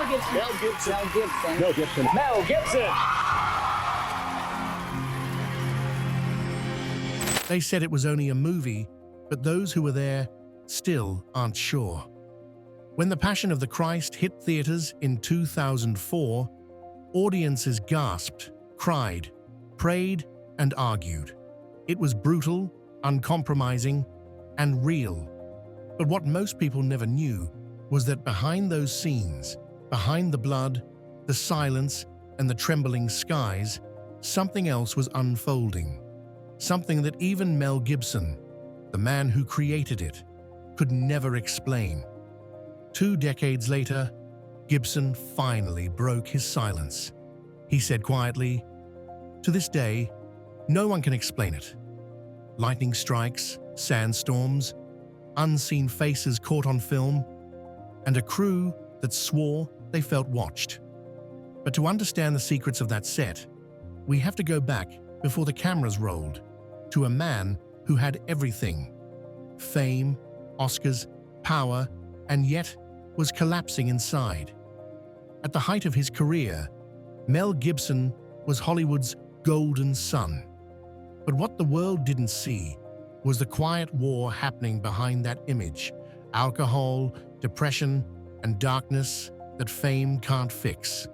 Gibson. Mel Gibson. Mel Gibson. Mel Gibson. Mel Gibson. They said it was only a movie, but those who were there still aren't sure. When The Passion of the Christ hit theaters in 2004, audiences gasped, cried, prayed, and argued. It was brutal, uncompromising, and real. But what most people never knew was that behind those scenes, behind the blood, the silence, and the trembling skies, something else was unfolding. Something that even Mel Gibson, the man who created it, could never explain. 2 decades later, Gibson finally broke his silence. He said quietly, "To this day, no one can explain it. Lightning strikes, sandstorms, unseen faces caught on film, and a crew that swore they felt watched." But to understand the secrets of that set, we have to go back before the cameras rolled, to a man who had everything: fame, Oscars, power, and yet was collapsing inside. At the height of his career, Mel Gibson was Hollywood's golden son. But what the world didn't see was the quiet war happening behind that image: alcohol, depression, and darkness that fame can't fix.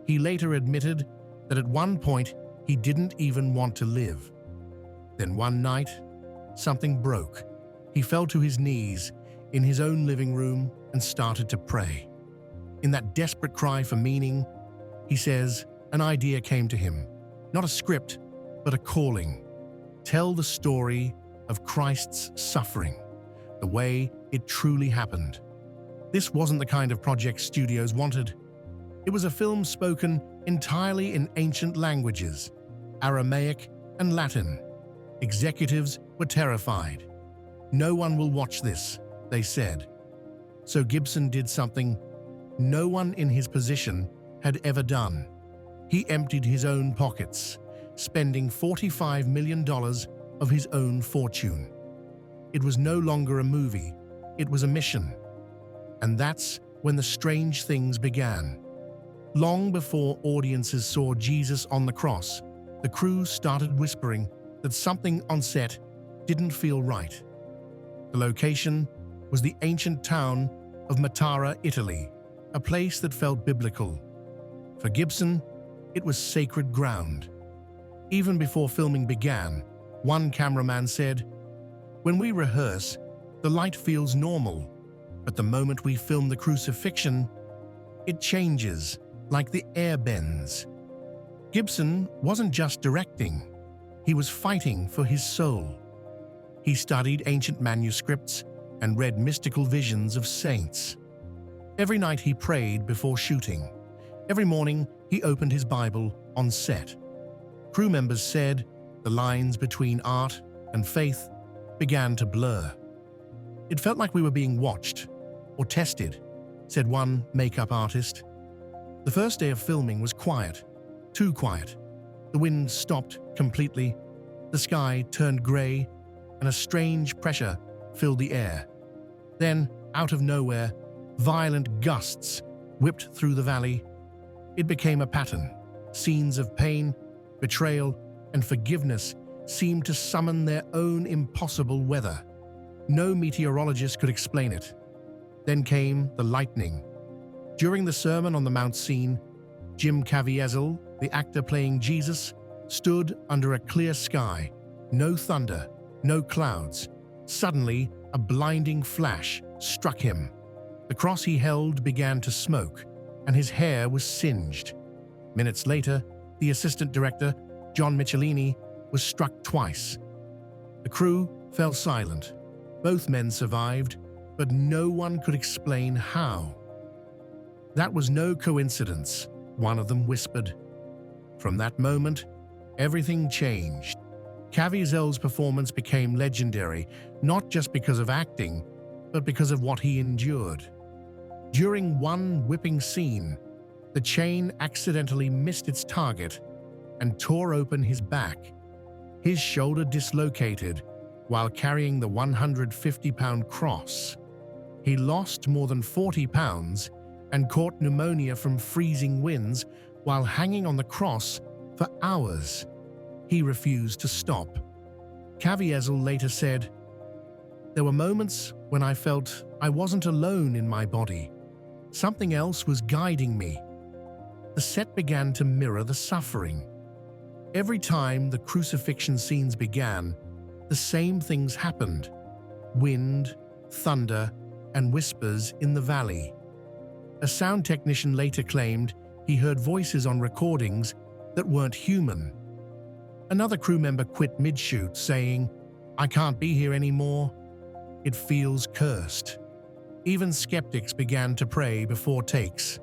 He later admitted that at one point he didn't even want to live. Then one night, something broke. He fell to his knees in his own living room and started to pray. In that desperate cry for meaning, he says, an idea came to him. Not a script, but a calling. Tell the story of Christ's suffering, the way it truly happened. This wasn't the kind of project studios wanted. It was a film spoken entirely in ancient languages, Aramaic and Latin. Executives were terrified. "No one will watch this," they said. So Gibson did something no one in his position had ever done. He emptied his own pockets, spending $45 million of his own fortune. It was no longer a movie, it was a mission. And that's when the strange things began. Long before audiences saw Jesus on the cross, the crew started whispering that something on set didn't feel right. The location was the ancient town of Matara, Italy, a place that felt biblical. For Gibson, it was sacred ground. Even before filming began, one cameraman said, "When we rehearse, the light feels normal, but the moment we film the crucifixion, it changes, like the air bends." Gibson wasn't just directing, he was fighting for his soul. He studied ancient manuscripts and read mystical visions of saints. Every night he prayed before shooting. Every morning he opened his Bible on set. Crew members said the lines between art and faith began to blur. "It felt like we were being watched or tested," said one makeup artist. The first day of filming was quiet, too quiet. The wind stopped completely, the sky turned gray, and a strange pressure filled the air. Then, out of nowhere, violent gusts whipped through the valley. It became a pattern. Scenes of pain, betrayal, and forgiveness seemed to summon their own impossible weather. No meteorologist could explain it. Then came the lightning. During the Sermon on the Mount scene, Jim Caviezel, the actor playing Jesus, stood under a clear sky. No thunder, no clouds. Suddenly, a blinding flash struck him. The cross he held began to smoke, and his hair was singed. Minutes later, the assistant director, John Michelini, was struck twice. The crew fell silent. Both men survived, but no one could explain how. "That was no coincidence," one of them whispered. From that moment, everything changed. Caviezel's performance became legendary, not just because of acting, but because of what he endured. During one whipping scene, the chain accidentally missed its target and tore open his back. His shoulder dislocated while carrying the 150-pound cross. He lost more than 40 pounds and caught pneumonia from freezing winds while hanging on the cross for hours. He refused to stop. Caviezel later said, "There were moments when I felt I wasn't alone in my body. Something else was guiding me." The set began to mirror the suffering. Every time the crucifixion scenes began, the same things happened: wind, thunder, and whispers in the valley. A sound technician later claimed he heard voices on recordings that weren't human. Another crew member quit mid-shoot, saying, "I can't be here anymore. It feels cursed." Even skeptics began to pray before takes.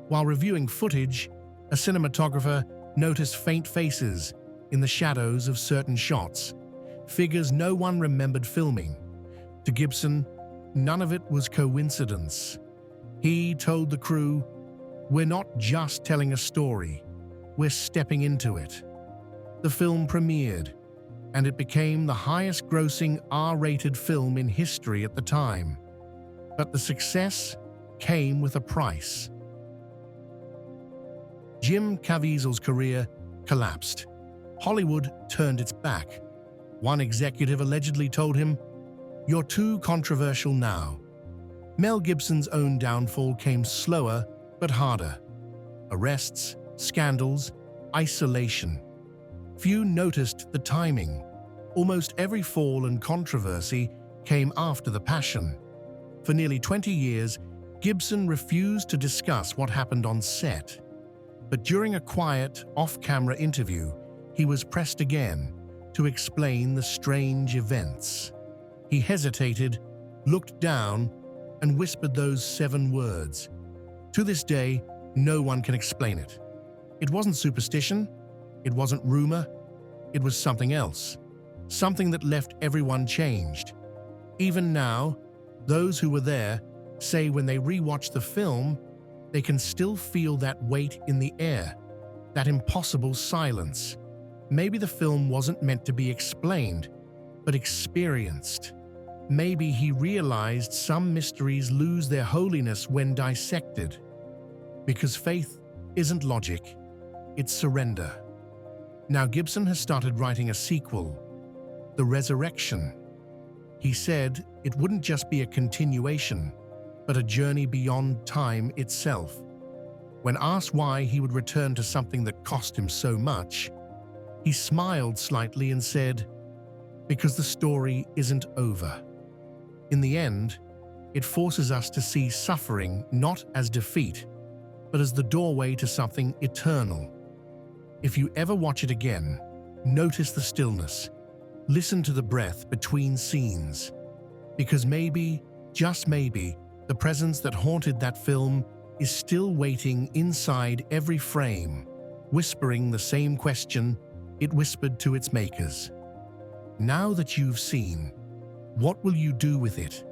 While reviewing footage, a cinematographer noticed faint faces in the shadows of certain shots, figures no one remembered filming. To Gibson, none of it was coincidence. He told the crew, "We're not just telling a story, we're stepping into it." The film premiered, and it became the highest-grossing R-rated film in history at the time. But the success came with a price. Jim Caviezel's career collapsed. Hollywood turned its back. One executive allegedly told him, "You're too controversial now." Mel Gibson's own downfall came slower but harder. Arrests, scandals, isolation. Few noticed the timing. Almost every fall and controversy came after the passion. For nearly 20 years, Gibson refused to discuss what happened on set. But during a quiet, off-camera interview, he was pressed again to explain the strange events. He hesitated, looked down, and whispered those 7 words. To this day, no one can explain it. It wasn't superstition, it wasn't rumor, it was something else. Something that left everyone changed. Even now, those who were there say when they rewatch the film, they can still feel that weight in the air, that impossible silence. Maybe the film wasn't meant to be explained, but experienced. Maybe he realized some mysteries lose their holiness when dissected. Because faith isn't logic, it's surrender. Now Gibson has started writing a sequel, The Resurrection. He said it wouldn't just be a continuation, but a journey beyond time itself. When asked why he would return to something that cost him so much, he smiled slightly and said, "Because the story isn't over." In the end, it forces us to see suffering not as defeat, but as the doorway to something eternal. If you ever watch it again, notice the stillness. Listen to the breath between scenes. Because maybe, just maybe, the presence that haunted that film is still waiting inside every frame, whispering the same question it whispered to its makers. Now that you've seen, what will you do with it?